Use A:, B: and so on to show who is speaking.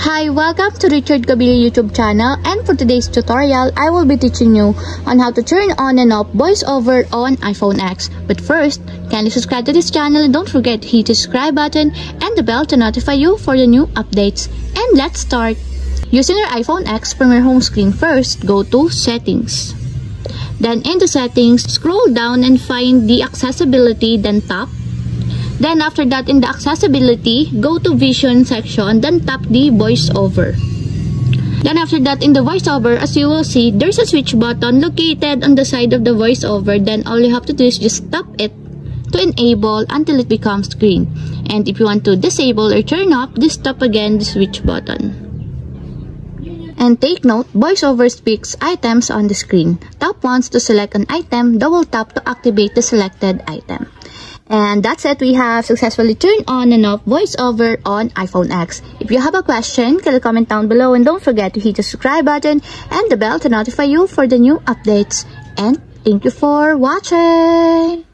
A: Hi, welcome to Richard Gabili YouTube channel, and for today's tutorial, I will be teaching you on how to turn on and off voiceover on iPhone X. But first, kindly subscribe to this channel and don't forget to hit the subscribe button and the bell to notify you for the new updates. And let's start! Using your iPhone X from your home screen, first go to Settings. Then into Settings, scroll down and find the Accessibility, then tap. Then after that, in the accessibility, go to vision section, then tap the voiceover. Then after that, in the voiceover, as you will see, there's a switch button located on the side of the voiceover. Then all you have to do is just tap it to enable until it becomes green. And if you want to disable or turn off, just tap again the switch button. And take note, voiceover speaks items on the screen. Tap once to select an item, double tap to activate the selected item. And that's it. We have successfully turned on and off voiceover on iPhone X. If you have a question, can you comment down below, and don't forget to hit the subscribe button and the bell to notify you for the new updates. And thank you for watching.